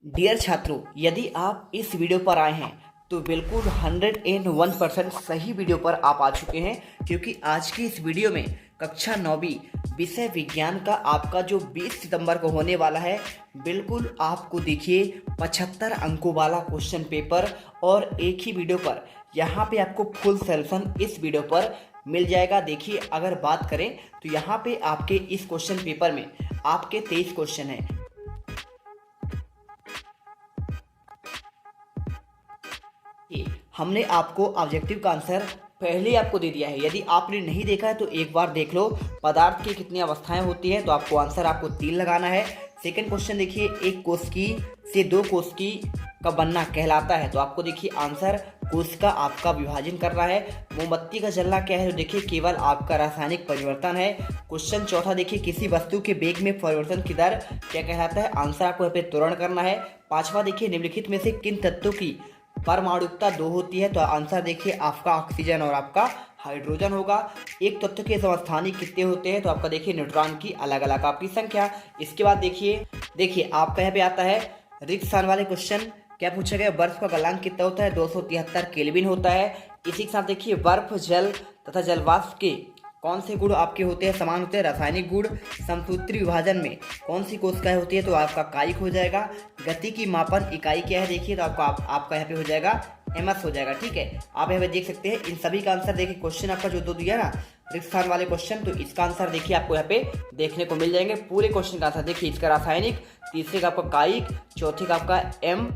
Dear छात्रों, यदि आप इस वीडियो पर आए हैं तो बिल्कुल 101% सही वीडियो पर आप आ चुके हैं, क्योंकि आज की इस वीडियो में कक्षा 9वीं विषय विज्ञान का आपका जो 20 सितंबर को होने वाला है, बिल्कुल आपको देखिए 75 अंकों वाला क्वेश्चन पेपर और एक ही वीडियो पर यहाँ पे आपको फुल सोल्यूशन इस वीडियो पर मिल जाएगा। देखिए, अगर बात करें तो यहाँ पे आपके इस क्वेश्चन पेपर में आपके 23 क्वेश्चन हैं। हमने आपको ऑब्जेक्टिव का आंसर पहले ही आपको दे दिया है। यदि आपने नहीं देखा है तो एक बार देख लो। पदार्थ की कितनी अवस्थाएं होती हैं, तो आपको आंसर आपको 3 लगाना है। सेकंड क्वेश्चन देखिए, एक कोशिकी से 2 कोशिकी का बनना कहलाता है, तो आपको देखिए आंसर कोशिका आपका विभाजन करना है। मोमबत्ती का जलना क्या है, तो देखिए केवल आपका रासायनिक परिवर्तन है। क्वेश्चन चौथा देखिए, किसी वस्तु के वेग में परिवर्तन की दर क्या कहलाता है, आंसर आपको यहाँ पे त्वरण करना है। पांचवा देखिए, निम्नलिखित में से किन तत्वों की परमाणुकता 2 होती है, तो आंसर देखिए आपका ऑक्सीजन और आपका हाइड्रोजन होगा। एक तत्व के समस्थानिक कितने होते हैं, तो आपका देखिए न्यूट्रॉन की अलग अलग आपकी संख्या। इसके बाद देखिए आपका यहाँ पे आता है रिक्त स्थान वाले क्वेश्चन। क्या पूछा गया, बर्फ का गलनांक कितना होता है, 273 केल्विन होता है। इसी के साथ देखिए बर्फ, जल तथा जलवाष्प के कौन से गुण आपके होते हैं, समान होते हैं, रासायनिक गुण। समसूत्री विभाजन में कौन सी कोशिकाएं होती है, तो आपका कायिक हो जाएगा। गति की मापन इकाई क्या है, देखिए तो आपका यहाँ पे हो जाएगा एमएस हो जाएगा। ठीक है, आप यहाँ पे देख सकते हैं इन सभी का आंसर। देखिए क्वेश्चन आपका जो दो दिया ना रिक्त स्थान वाले क्वेश्चन, तो इसका आंसर देखिए आपको यहाँ पे देखने को मिल जाएंगे। पूरे क्वेश्चन का आंसर देखिए, इसका रासायनिक, तीसरे का आपका कायिक, चौथे का आपका एम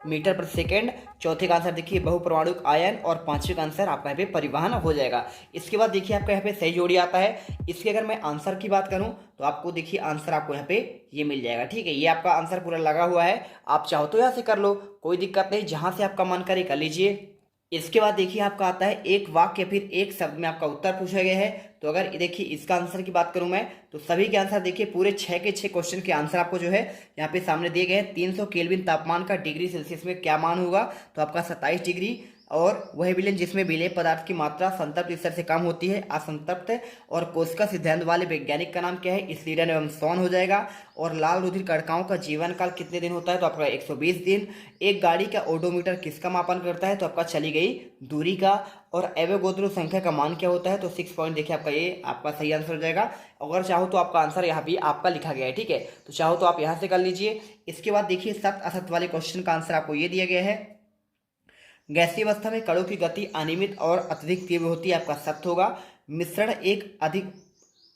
मीटर प्रति सेकेंड, चौथे का आंसर देखिए बहुपरमाणुक आयन, और पांचवे का आंसर आपका यहाँ पे परिवहन हो जाएगा। इसके बाद देखिए आपका यहाँ पे सही जोड़ी आता है। इसके अगर मैं आंसर की बात करूं तो आपको देखिए आंसर आपको यहाँ पे ये मिल जाएगा। ठीक है, ये आपका आंसर पूरा लगा हुआ है। आप चाहो तो यहाँ से कर लो, कोई दिक्कत नहीं, जहां से आपका मन करे कर लीजिए। इसके बाद देखिए आपका आता है एक वाक्य फिर एक शब्द में आपका उत्तर पूछा गया है। तो अगर देखिए इसका आंसर की बात करूं मैं, तो सभी के आंसर देखिए पूरे 6 के 6 क्वेश्चन के आंसर आपको जो है यहाँ पे सामने दिए गए हैं। 300 केल्विन तापमान का डिग्री सेल्सियस में क्या मान होगा, तो आपका 27 डिग्री। और वह विलयन जिसमें विलेय पदार्थ की मात्रा संतृप्त स्तर से कम होती है, असंतृप्त। और कोशिका सिद्धांत वाले वैज्ञानिक का नाम क्या है, स्लीडन एवं सॉन हो जाएगा। और लाल रुधिर कणिकाओं का जीवन काल कितने दिन होता है, तो आपका 120 दिन। एक गाड़ी का ओडोमीटर किसका मापन करता है, तो आपका चली गई दूरी का। और एवोगैड्रो संख्या का मान क्या होता है, तो 6 पॉइंट देखिए आपका ये आपका सही आंसर हो जाएगा। अगर चाहो तो आपका आंसर यहाँ भी आपका लिखा गया है। ठीक है, तो चाहो तो आप यहाँ से कर लीजिए। इसके बाद देखिए सत्य असत्य वाले क्वेश्चन का आंसर आपको ये दिया गया है। गैसीय अवस्था में कणों की गति अनियमित और अत्यधिक तीव्र होती है, आपका सत्य होगा। मिश्रण एक अधिक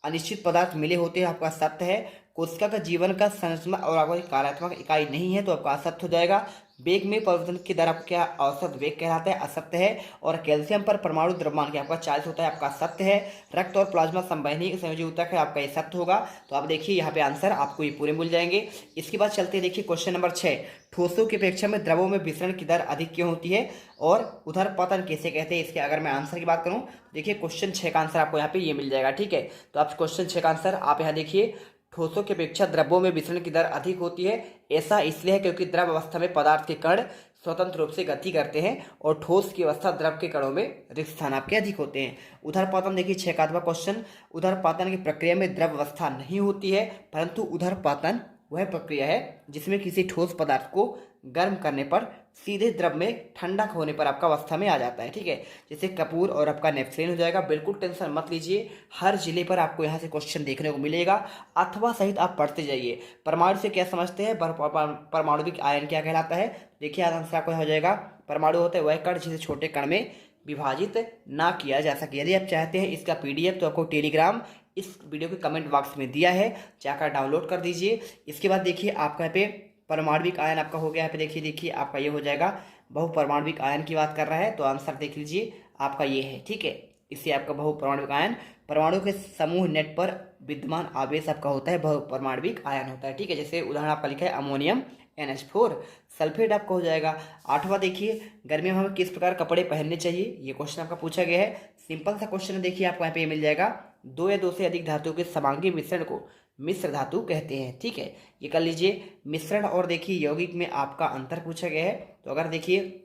अनिश्चित पदार्थ मिले होते हैं, आपका सत्य है। कोशिका का जीवन का संरचना और आपका कार्यात्मक इकाई नहीं है, तो आपका असत्य हो जाएगा। वेग में परिवर्तन की दर आपका क्या औसत वेग कहलाता है, असत्य है। और कैल्शियम पर परमाणु द्रव्यमान क्या आपका 40 होता है, आपका सत्य है। रक्त और प्लाज्मा संवहनी संयोजी ऊतक है, आपका ये सत्य होगा। तो आप देखिए यहाँ पे आंसर आपको ये पूरे मिल जाएंगे। इसके बाद चलते देखिए क्वेश्चन नंबर 6, ठोसों की अपेक्षा में द्रवों में विसरण की दर अधिक क्यों होती है और उधर पतन किसे कहते हैं। इसके अगर मैं आंसर की बात करूं, देखिए क्वेश्चन 6 का आंसर आपको यहाँ पे ये मिल जाएगा। ठीक है, तो आप क्वेश्चन 6 का आंसर आप यहाँ देखिए, ठोसों की अपेक्षा द्रव्यों में विसरण की दर अधिक होती है। ऐसा इसलिए है क्योंकि द्रव अवस्था में पदार्थ के कण स्वतंत्र रूप से गति करते हैं, और ठोस की अवस्था द्रव के कणों में रिक्त स्थान आपके अधिक होते हैं। उधर पातन देखिए 6 का क्वेश्चन, उधर पातन की प्रक्रिया में द्रव अवस्था नहीं होती है, परंतु उधर पातन वह प्रक्रिया है जिसमें किसी ठोस पदार्थ को गर्म करने पर सीधे द्रव में ठंडा होने पर आपका अवस्था में आ जाता है। ठीक है, जैसे कपूर और आपका नेफ्थलीन हो जाएगा। बिल्कुल टेंशन मत लीजिए, हर जिले पर आपको यहाँ से क्वेश्चन देखने को मिलेगा, अथवा सहित आप पढ़ते जाइए। परमाणु से क्या समझते हैं, परमाणुविक आयन क्या कहलाता है, देखिए आंसर आपको हो जाएगा। परमाणु होता है वह कण जिसे छोटे कण में विभाजित ना किया जा सके। यदि आप चाहते हैं इसका PDF, तो आपको टेलीग्राम इस वीडियो के कमेंट बॉक्स में दिया है, जाकर डाउनलोड कर दीजिए। इसके बाद देखिए आपका यहाँ पे परमाणविक आयन आपका हो गया। यहाँ पे देखिए आपका ये हो जाएगा, बहुपरमाणविक आयन की बात कर रहा है, तो आंसर देख लीजिए आपका ये है। ठीक है, इससे आपका बहुपरमाणविक आयन, परमाणु के समूह नेट पर विद्यमान आवेश आपका होता है, बहुपरमाणविक आयन होता है। ठीक है, जैसे उदाहरण आपका लिखा है अमोनियम NH4। सल्फेट आपका हो जाएगा। 8वां देखिए, गर्मी में हमें किस प्रकार कपड़े पहनने चाहिए, ये क्वेश्चन आपका पूछा गया है। सिंपल सा क्वेश्चन है, देखिए आपको यहाँ पे मिल जाएगा। 2 या 2 से अधिक धातुओं के समांगी मिश्रण को मिश्र धातु कहते हैं। ठीक है, ये कर लीजिए। मिश्रण और देखिए यौगिक में आपका अंतर पूछा गया है, तो अगर देखिए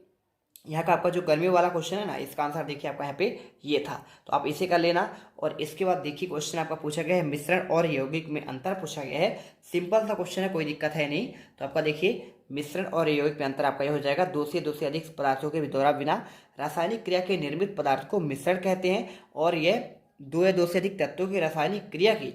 यहाँ का आपका जो गर्मियों वाला क्वेश्चन है ना, इसका आंसर देखिए आपका यहाँ पे ये था, तो आप इसे कर लेना। और इसके बाद देखिए क्वेश्चन आपका पूछा गया है मिश्रण और यौगिक में अंतर पूछा गया है। सिंपल सा क्वेश्चन है, कोई दिक्कत है नहीं। तो आपका देखिए मिश्रण और यौगिक में अंतर आपका यह हो जाएगा, दो से अधिक पदार्थों के द्वारा बिना रासायनिक क्रिया के निर्मित पदार्थ को मिश्रण कहते हैं। और यह दो या दो से अधिक तत्वों की रासायनिक क्रिया की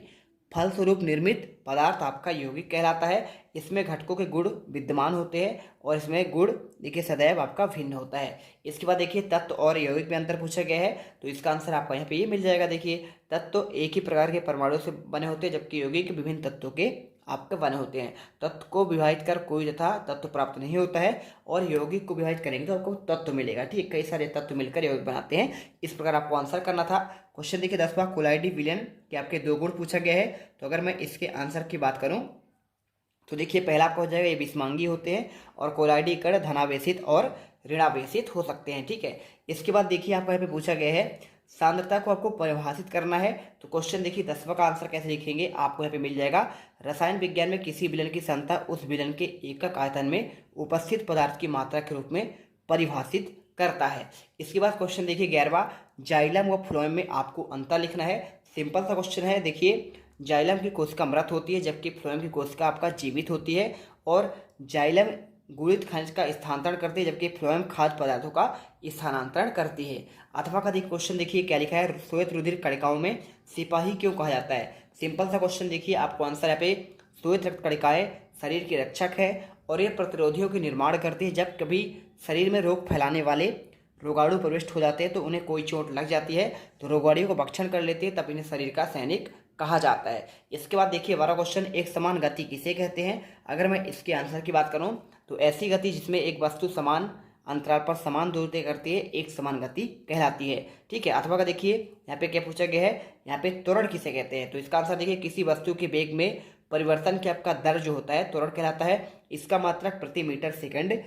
फलस्वरूप निर्मित पदार्थ आपका यौगिक कहलाता है। इसमें घटकों के गुण विद्यमान होते हैं और इसमें गुण देखिए सदैव आपका भिन्न होता है। इसके बाद देखिए तत्व और यौगिक में अंतर पूछा गया है, तो इसका आंसर आपका यहाँ पे ये मिल जाएगा। देखिए तत्व एक ही प्रकार के परमाणु से बने होते हैं, जबकि यौगिक विभिन्न तत्वों के आपके बने होते हैं। तत्व को विभाजित कर कोई तथा तत्व प्राप्त नहीं होता है, और यौगिक को विभाजित करेंगे तो आपको तत्व मिलेगा। ठीक, कई सारे तत्व मिलकर यौगिक बनाते हैं। इस प्रकार आपको आंसर करना था। क्वेश्चन देखिए 10वां, कोलाइडी विलयन के आपके दो गुण पूछा गया है। तो अगर मैं इसके आंसर की बात करूं तो देखिए पहला आपका हो जाएगा, ये विषमांगी होते हैं और कोलाइडी कण धनावेशित और ऋणावेशित हो सकते हैं। ठीक है, इसके बाद देखिए आपका यहाँ पे पूछा गया है सांद्रता को आपको परिभाषित करना है। तो क्वेश्चन देखिए 10वां का आंसर कैसे लिखेंगे, आपको यहाँ पे मिल जाएगा, रसायन विज्ञान में किसी विलयन की सांद्रता उस विलयन के एकक आयतन में उपस्थित पदार्थ की मात्रा के रूप में परिभाषित करता है। इसके बाद क्वेश्चन देखिए 11वां, जाइलम व फ्लोएम में आपको अंतर लिखना है। सिंपल सा क्वेश्चन है। देखिए जाइलम की कोशिका मृत होती है, जबकि फ्लोएम की कोशिका आपका जीवित होती है। और जाइलम गुणित खनिज का स्थानांतरण करती है, जबकि फ्लोएम खाद्य पदार्थों का स्थानांतरण करती है। अथवा का देखिए क्वेश्चन देखिए क्या लिखा है, श्वेत रुधिर कणिकाओं में सिपाही क्यों कहा जाता है। सिंपल सा क्वेश्चन देखिए, आपको आंसर यहाँ पे श्वेत रक्त कणिकाएं शरीर के रक्षक है और ये प्रतिरोधियों के निर्माण करती है। जब कभी शरीर में रोग फैलाने वाले रोगाणु प्रविष्ट हो जाते हैं तो उन्हें कोई चोट लग जाती है, तो रोगाणुओं को भक्षण कर लेते हैं, तब इन्हें शरीर का सैनिक कहा जाता है। इसके बाद देखिए 12वां क्वेश्चन, एक समान गति किसे कहते हैं। अगर मैं इसके आंसर की बात करूं तो ऐसी गति जिसमें एक वस्तु समान अंतराल पर समान दूरी तय करती है, एक समान गति कहलाती है। ठीक है, अथवा का देखिए यहाँ पे क्या पूछा गया है, यहाँ पे त्वरण किसे कहते हैं। तो इसका आंसर देखिए, किसी वस्तु के वेग में परिवर्तन के आपका दर जो होता है त्वरण कहलाता है। इसका मात्रक प्रति मीटर सेकंड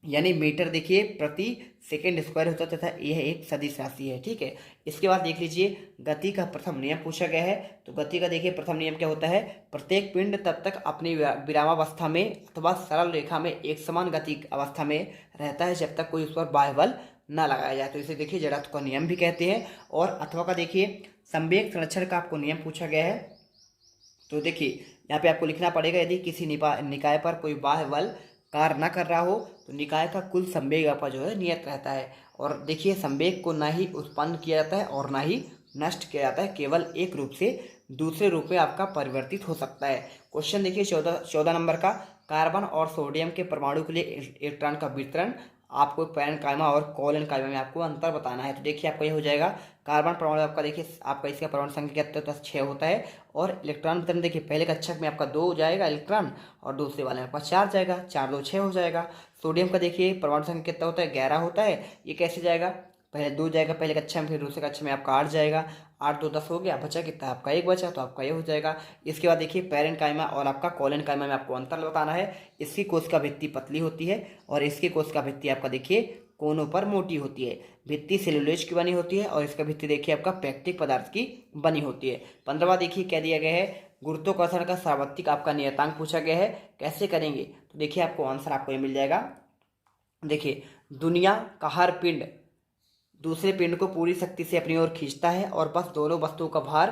यानी मीटर देखिए प्रति सेकंड स्क्वायर होता है, तथा यह एक सदिश राशि है। ठीक है, इसके बाद देख लीजिए गति का प्रथम नियम पूछा गया है। तो गति का देखिए प्रथम नियम क्या होता है, प्रत्येक पिंड तब तक अपनी विरामावस्था में अथवा सरल रेखा में एक समान गति अवस्था में रहता है जब तक कोई उस पर बाह्य बल न लगाया जाए। तो इसे देखिए जड़त्व का नियम भी कहते हैं। और अथवा का देखिए संवेग संरक्षण का आपको नियम पूछा गया है। तो देखिए यहाँ पे आपको लिखना पड़ेगा, यदि किसी निकाय पर कोई बाह्य बल कार्य न कर रहा हो तो निकाय का कुल संवेग आपका जो है नियत रहता है। और देखिए संवेग को ना ही उत्पन्न किया जाता है और ना ही नष्ट किया जाता है, केवल एक रूप से दूसरे रूप में आपका परिवर्तित हो सकता है। क्वेश्चन देखिए 14 नंबर का, कार्बन और सोडियम के परमाणु के लिए इलेक्ट्रॉन का वितरण आपको पैरेनकाइमा और कोलेनकाइमा में आपको अंतर बताना है। तो देखिए आपका ये हो जाएगा, कार्बन परमाणु आपका देखिए आपका इसका परमाणु संख्या क्या 6 होता है, और इलेक्ट्रॉन वितरण देखिए पहले कक्षक में आपका 2 जाएगा इलेक्ट्रॉन और दूसरे वाले में आपका 4 जाएगा, 4 2 6 हो जाएगा। सोडियम का देखिए परमाणु संख्या कितना होता है, 11 होता है। ये कैसे जाएगा, पहले 2 जाएगा पहले कक्षा में, फिर दूसरे कक्षा में आपका 8 जाएगा, 8 2 10 हो गया, बचा कितना आपका 1 बचा, तो आपका ये हो जाएगा। इसके बाद देखिए पैरेनकाइमा और आपका कोलेनकाइमा में आपको अंतर बताना है। इसकी कोशिका भित्ति पतली होती है और इसकी कोशिका भित्ति आपका देखिए कोनों पर मोटी होती है। भित्ति सेलुलोज की बनी होती है और इसका भित्ति देखिए आपका पेक्टिक पदार्थ की बनी होती है। 15वां देखिए क्या दिया गया है, गुरुत्वाकर्षण का सार्वत्रिक आपका नियतांक पूछा गया है, कैसे करेंगे। तो देखिए आपको आंसर आपको ये मिल जाएगा। देखिए दुनिया का हर पिंड दूसरे पिंड को पूरी शक्ति से अपनी ओर खींचता है और बस दोनों वस्तुओं का भार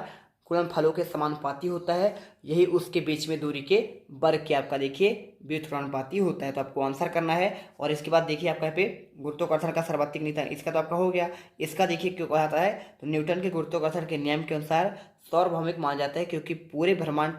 गुणनफलों के समानुपाती होता है। यही उसके बीच में दूरी के वर्ग के आपका देखिए व्युत्क्रमानुपाती होता है। तो आपको आंसर करना है। और इसके बाद देखिए आपका यहाँ पे गुरुत्वाकर्षण का सर्वाधिक नियतांक, इसका तो आपका हो गया। इसका देखिए क्यों कहा जाता है, तो न्यूटन के गुरुत्वाकर्षण के नियम के अनुसार सार्वभौमिक माना जाता है, क्योंकि पूरे ब्रह्मांड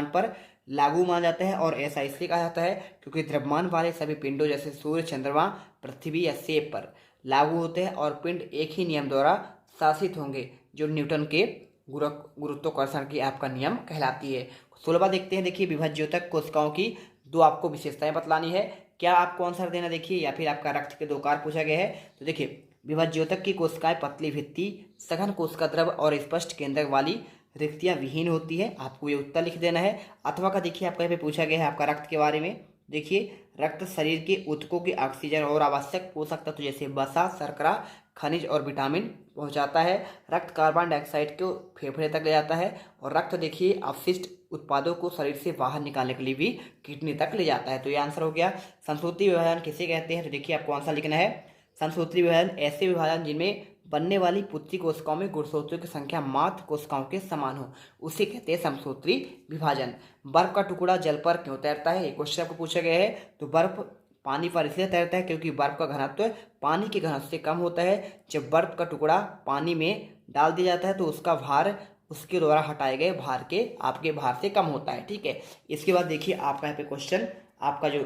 पर लागू माना जाता है। और ऐसा इसलिए कहा जाता है क्योंकि द्रव्यमान वाले सभी पिंडों जैसे सूर्य, चंद्रमा, पृथ्वी या सेब पर लागू होते हैं और पिंड एक ही नियम द्वारा शासित होंगे, जो न्यूटन के गुरुत्वाकर्षण की आपका नियम कहलाती है। 16वां देखते हैं। देखिए विभज्योतक कोशिकाओं की 2 आपको विशेषताएं बतलानी है। क्या आपको आंसर देना देखिए, या फिर आपका रक्त के 2 कार पूछा गया है। तो देखिए विभज्योतक की कोशिकाएं पतली भित्ति, सघन कोशिका द्रव और स्पष्ट केंद्रक वाली रिक्तियां विहीन होती है। आपको ये उत्तर लिख देना है। अथवा का देखिए आपका यहाँ पे पूछा गया है आपका रक्त के बारे में। देखिए रक्त शरीर के ऊतकों की ऑक्सीजन और आवश्यक पोषक तत्व जैसे वसा, शर्करा, खनिज और विटामिन पहुंचाता है। रक्त कार्बन डाइऑक्साइड को फेफड़े तक ले जाता है और रक्त देखिए अपशिष्ट उत्पादों को शरीर से बाहर निकालने के लिए भी किडनी तक ले जाता है। तो ये आंसर हो गया। संसूत्री विभाजन किसे कहते हैं। तो देखिए आपको आंसर लिखना है, संसूत्री विभाजन ऐसे विभाजन जिनमें बनने वाली पुत्री कोशिकाओं में गुणसूत्रों की संख्या मात्र कोशिकाओं के समान हो, उसे कहते हैं समसूत्री विभाजन। बर्फ का टुकड़ा जल पर क्यों तैरता है, ये क्वेश्चन आपको पूछा गया है। तो बर्फ पानी पर इसलिए तैरता है क्योंकि बर्फ का घनत्व पानी के घनत्व से कम होता है। जब बर्फ का टुकड़ा पानी में डाल दिया जाता है तो उसका भार उसके द्वारा हटाए गए भार के आपके भार से कम होता है। ठीक है, इसके बाद देखिए आपका यहाँ पे क्वेश्चन, आपका जो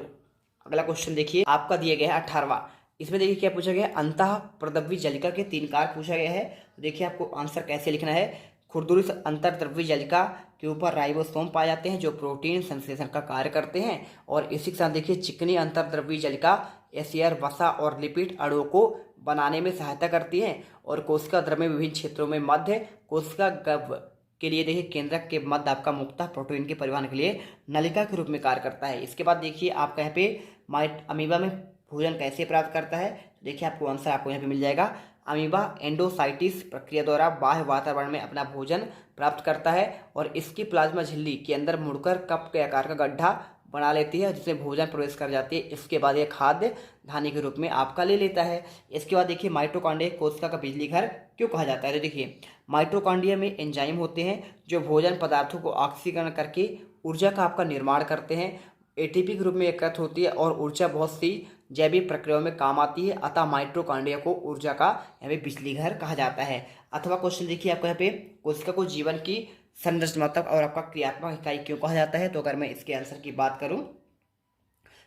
अगला क्वेश्चन देखिए आपका दिया गया है 18वां। इसमें देखिए क्या पूछा गया है, अंतः प्रद्रव्य जलिका के 3 कारक पूछा गया है। तो देखिए आपको आंसर कैसे लिखना है। खुरदुरी अंतर्द्रव्य जलिका के ऊपर राइबोसोम पाए जाते हैं जो प्रोटीन संश्लेषण का कार्य करते हैं। और इसी के साथ देखिए चिकनी अंतर्द्रव्य जलिका एसियर वसा और लिपिड अणुओं को बनाने में सहायता करती है। और कोशिका द्रव्य में विभिन्न क्षेत्रों में मध्य कोशिका गर्भ के लिए देखिए केंद्रक के मध्य आपका मुक्ता प्रोटीन के परिवहन के लिए नलिका के रूप में कार्य करता है। इसके बाद देखिए आपका यहाँ पे अमीबा में भोजन कैसे प्राप्त करता है। तो देखिए आपको आंसर आपको यहाँ पे मिल जाएगा। अमीबा एंडोसाइटिस प्रक्रिया द्वारा बाह्य वातावरण में अपना भोजन प्राप्त करता है और इसकी प्लाज्मा झिल्ली के अंदर मुड़कर कप के आकार का गड्ढा बना लेती है जिसमें भोजन प्रवेश कर जाती है। इसके बाद यह खाद्य धानी के रूप में आपका ले लेता है। इसके बाद देखिए माइटोकॉन्ड्रिया कोशिका का बिजली घर क्यों कहा जाता है। तो देखिए माइटोकॉन्ड्रिया में एंजाइम होते हैं जो भोजन पदार्थों को ऑक्सीकरण करके ऊर्जा का आपका निर्माण करते हैं। एटीपी के रूप में एकत्र होती है और ऊर्जा बहुत सी जैविक प्रक्रियाओं में काम आती है। अतः माइटोकॉन्ड्रिया को ऊर्जा का यहाँ पे बिजली घर कहा जाता है। अथवा क्वेश्चन देखिए आपको यहाँ पे कोशिका को जीवन की संरचनात्मक और आपका क्रियात्मक इकाई क्यों कहा जाता है। तो अगर मैं इसके आंसर की बात करूं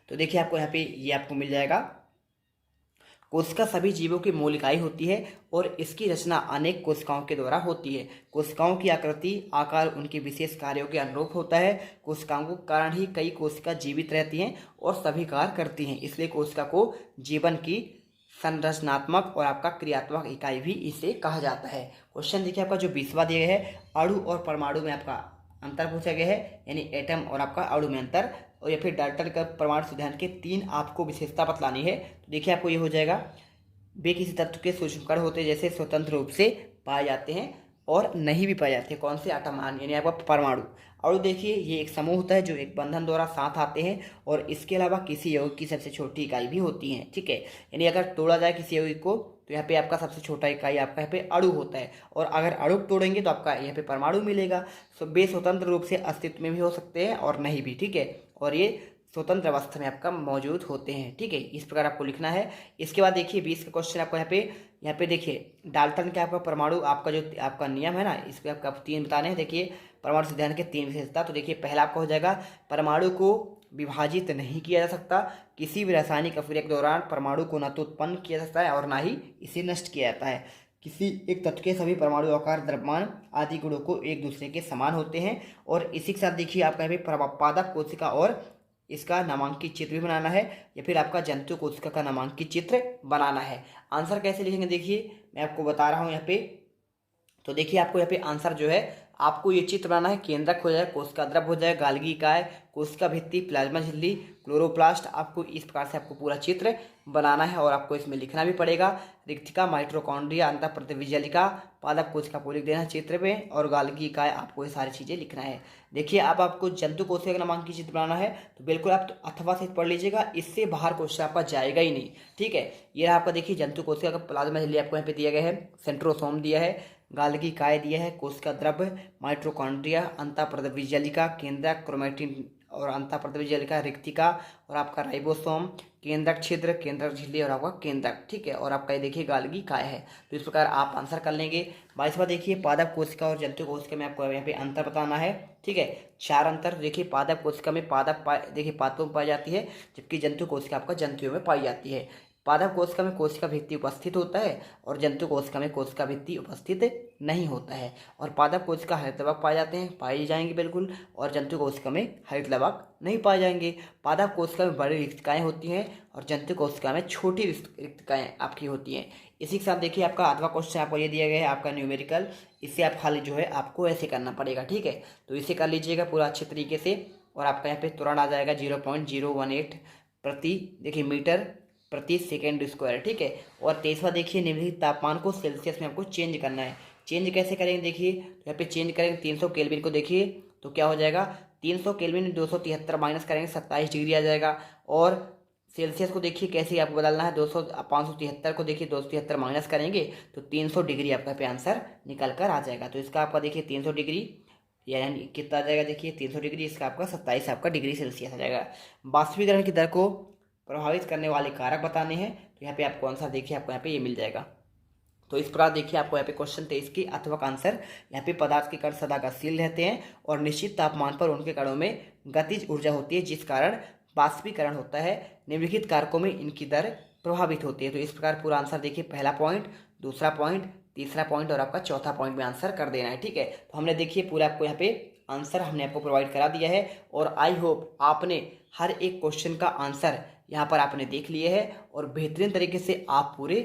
तो देखिए आपको यहाँ पे ये आपको मिल जाएगा। कोशिका सभी जीवों की मूल इकाई होती है और इसकी रचना अनेक कोशिकाओं के द्वारा होती है। कोशिकाओं की आकृति आकार उनके विशेष कार्यों के अनुरूप होता है। कोशिकाओं के कारण ही कई कोशिका जीवित रहती हैं और सभी कार्य करती हैं, इसलिए कोशिका को जीवन की संरचनात्मक और आपका क्रियात्मक इकाई भी इसे कहा जाता है। क्वेश्चन देखिए आपका जो 20वां दिया गया है, अणु और परमाणु में आपका अंतर पूछा गया है, यानी एटम और आपका अणु में अंतर। और या फिर डाल्टन का परमाणु सिद्धांत के 3 आपको विशेषता बतलानी है। तो देखिए आपको ये हो जाएगा, वे किसी तत्व के सूक्ष्मकण होते हैं जैसे स्वतंत्र रूप से पाए जाते हैं और नहीं भी पाए जाते हैं। कौन से आटम, यानी आपका परमाणु। अणु देखिए ये एक समूह होता है जो एक बंधन द्वारा साथ आते हैं और इसके अलावा किसी यौगिक की सबसे छोटी इकाई भी होती है। ठीक है, यानी अगर तोड़ा जाए किसी यौगिक को तो यहाँ पे आपका सबसे छोटा इकाई आपका यहाँ पे अणु होता है। और अगर अणु तोड़ेंगे तो आपका यहाँ पे परमाणु मिलेगा। वे स्वतंत्र रूप से अस्तित्व में भी हो सकते हैं और नहीं भी। ठीक है, और ये स्वतंत्र अवस्था में आपका मौजूद होते हैं। ठीक है, इस प्रकार आपको लिखना है। इसके बाद देखिए 20 का क्वेश्चन आपको यहाँ पे देखिए डाल्टन के आपका परमाणु आपका जो आपका नियम है ना, इस पर आपका 3 बताने हैं। देखिए परमाणु सिद्धांत के 3 विशेषता। तो देखिए पहला आपका हो जाएगा, परमाणु को विभाजित नहीं किया जा सकता। किसी भी रासायनिक अभिक्रिया के दौरान परमाणु को न तो उत्पन्न किया जा सकता है और ना ही इसे नष्ट किया जाता है। किसी एक तत्व के सभी परमाणु आकार, द्रव्यमान आदि गुणों को एक दूसरे के समान होते हैं। और इसी के साथ देखिए आपका यहाँ पे पादप कोशिका और इसका नामांकित चित्र भी बनाना है या फिर आपका जंतु कोशिका का नामांकित चित्र बनाना है। आंसर कैसे लिखेंगे देखिए मैं आपको बता रहा हूँ यहाँ पे। तो देखिए आपको यहाँ पे आंसर जो है आपको ये चित्र बनाना है। केंद्रक हो जाए, कोशिका द्रव हो जाए, गाल्गी इकाई, कोशिका भित्ति, प्लाज्मा झिल्ली, क्लोरोप्लास्ट। आपको इस प्रकार से आपको पूरा चित्र बनाना है और आपको इसमें लिखना भी पड़ेगा। रिक्तिका, माइटोकॉन्ड्रिया, अंतःप्रतिविजलिका, पादप कोशिका को लिख देना चित्र में और गाल्गी इकाई, आपको ये सारी चीज़ें लिखना है। देखिए अब आपको जंतु कोशिका का नामांकित चित्र बनाना है तो बिल्कुल आप अथवा से पढ़ लीजिएगा, इससे बाहर क्वेश्चन आपका जाएगा ही नहीं। ठीक है, ये आपका देखिए जंतु कोशिका का प्लाज्मा झिल्ली आपको यहाँ पे दिया गया है, सेंट्रोसोम दिया है, गाल्गी इकाई दिया है, कोशिका द्रव्य, माइटोकॉन्ड्रिया, अंतःप्रतिविजलिका, केंद्रक, क्रोमैटिन और अंतःप्रतिविजलिका, रिक्तिका और आपका राइबोसोम, केंद्रक छिद्र, केंद्रक झिल्ली और आपका केंद्रक। ठीक है, और आपका ये देखिए गाल्गी इकाई है। तो इस प्रकार आप आंसर कर लेंगे। 22वां देखिए पादप कोशिका और जंतु कोशिका में आपको यहाँ पे अंतर बताना है। ठीक है, 4 अंतर देखिए। पादप कोशिका में देखिए पादपों में पाई जाती है, जबकि जंतु कोशिका आपका जंतुओं में पाई जाती है। पादप कोशिका में कोशिका भित्ति उपस्थित होता है और जंतु कोशिका में कोशिका भित्ति उपस्थित नहीं होता है। और पादप कोशिका हरित लवक पाए जाते हैं, पाए जाएंगे बिल्कुल, और जंतु कोशिका में हरित लवक नहीं पाए जाएंगे। पादप कोशिका में बड़ी रिक्तिकाएँ होती हैं और जंतु कोशिका में छोटी रिक्तिकाएँ आपकी होती हैं। इसी के साथ देखिए आपका 8वां क्वेश्चन आपको ये दिया गया है आपका न्यूमेरिकल। इससे आप हल जो है आपको ऐसे करना पड़ेगा। ठीक है, तो इसे कर लीजिएगा पूरा अच्छे तरीके से और आपका यहाँ पे तुरंत आ जाएगा 0.018 प्रति देखिए मीटर प्रति सेकेंड स्क्वायर। ठीक है, और 23वां देखिए निम्नलिखित तापमान को सेल्सियस में आपको चेंज करना है। चेंज कैसे करेंगे देखिए, तो यहाँ पे चेंज करेंगे 300 केल्विन को। देखिए तो क्या हो जाएगा, 300 केल्विन 273 माइनस करेंगे 27 डिग्री आ जाएगा। और सेल्सियस को देखिए कैसे आपको बदलना है, 573 को देखिए 273 माइनस करेंगे तो 300 डिग्री आपका पे आंसर निकल कर आ जाएगा। तो इसका आपका देखिए 300 डिग्री, यानी कितना आ जाएगा देखिए 300 डिग्री, इसका आपका 27 आपका डिग्री सेल्सियस आ जाएगा। वाष्पीकरण की दर को प्रभावित करने वाले कारक बताने हैं, तो यहाँ पे आपको आंसर देखिए आपको यहाँ पे ये मिल जाएगा। तो इस प्रकार देखिए आपको यहाँ पे क्वेश्चन 23 की अथवा का आंसर, यहाँ पे पदार्थ के कण सदा गतिशील रहते हैं और निश्चित तापमान पर उनके कणों में गतिज ऊर्जा होती है, जिस कारण वाष्पीकरण होता है। निम्नलिखित कारकों में इनकी दर प्रभावित होती है। तो इस प्रकार पूरा आंसर देखिए, पहला पॉइंट, दूसरा पॉइंट, तीसरा पॉइंट और आपका चौथा पॉइंट में आंसर कर देना है। ठीक है, तो हमने देखिए पूरा आपको यहाँ पे आंसर हमने आपको प्रोवाइड करा दिया है और आई होप आपने हर एक क्वेश्चन का आंसर यहाँ पर आपने देख लिए है और बेहतरीन तरीके से आप पूरे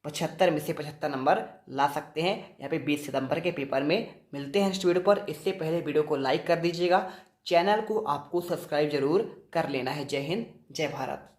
75 में से 75 नंबर ला सकते हैं। यहाँ पे 20 सितंबर के पेपर में मिलते हैं नेक्स्ट वीडियो पर। इससे पहले वीडियो को लाइक कर दीजिएगा, चैनल को आपको सब्सक्राइब जरूर कर लेना है। जय हिंद, जय भारत।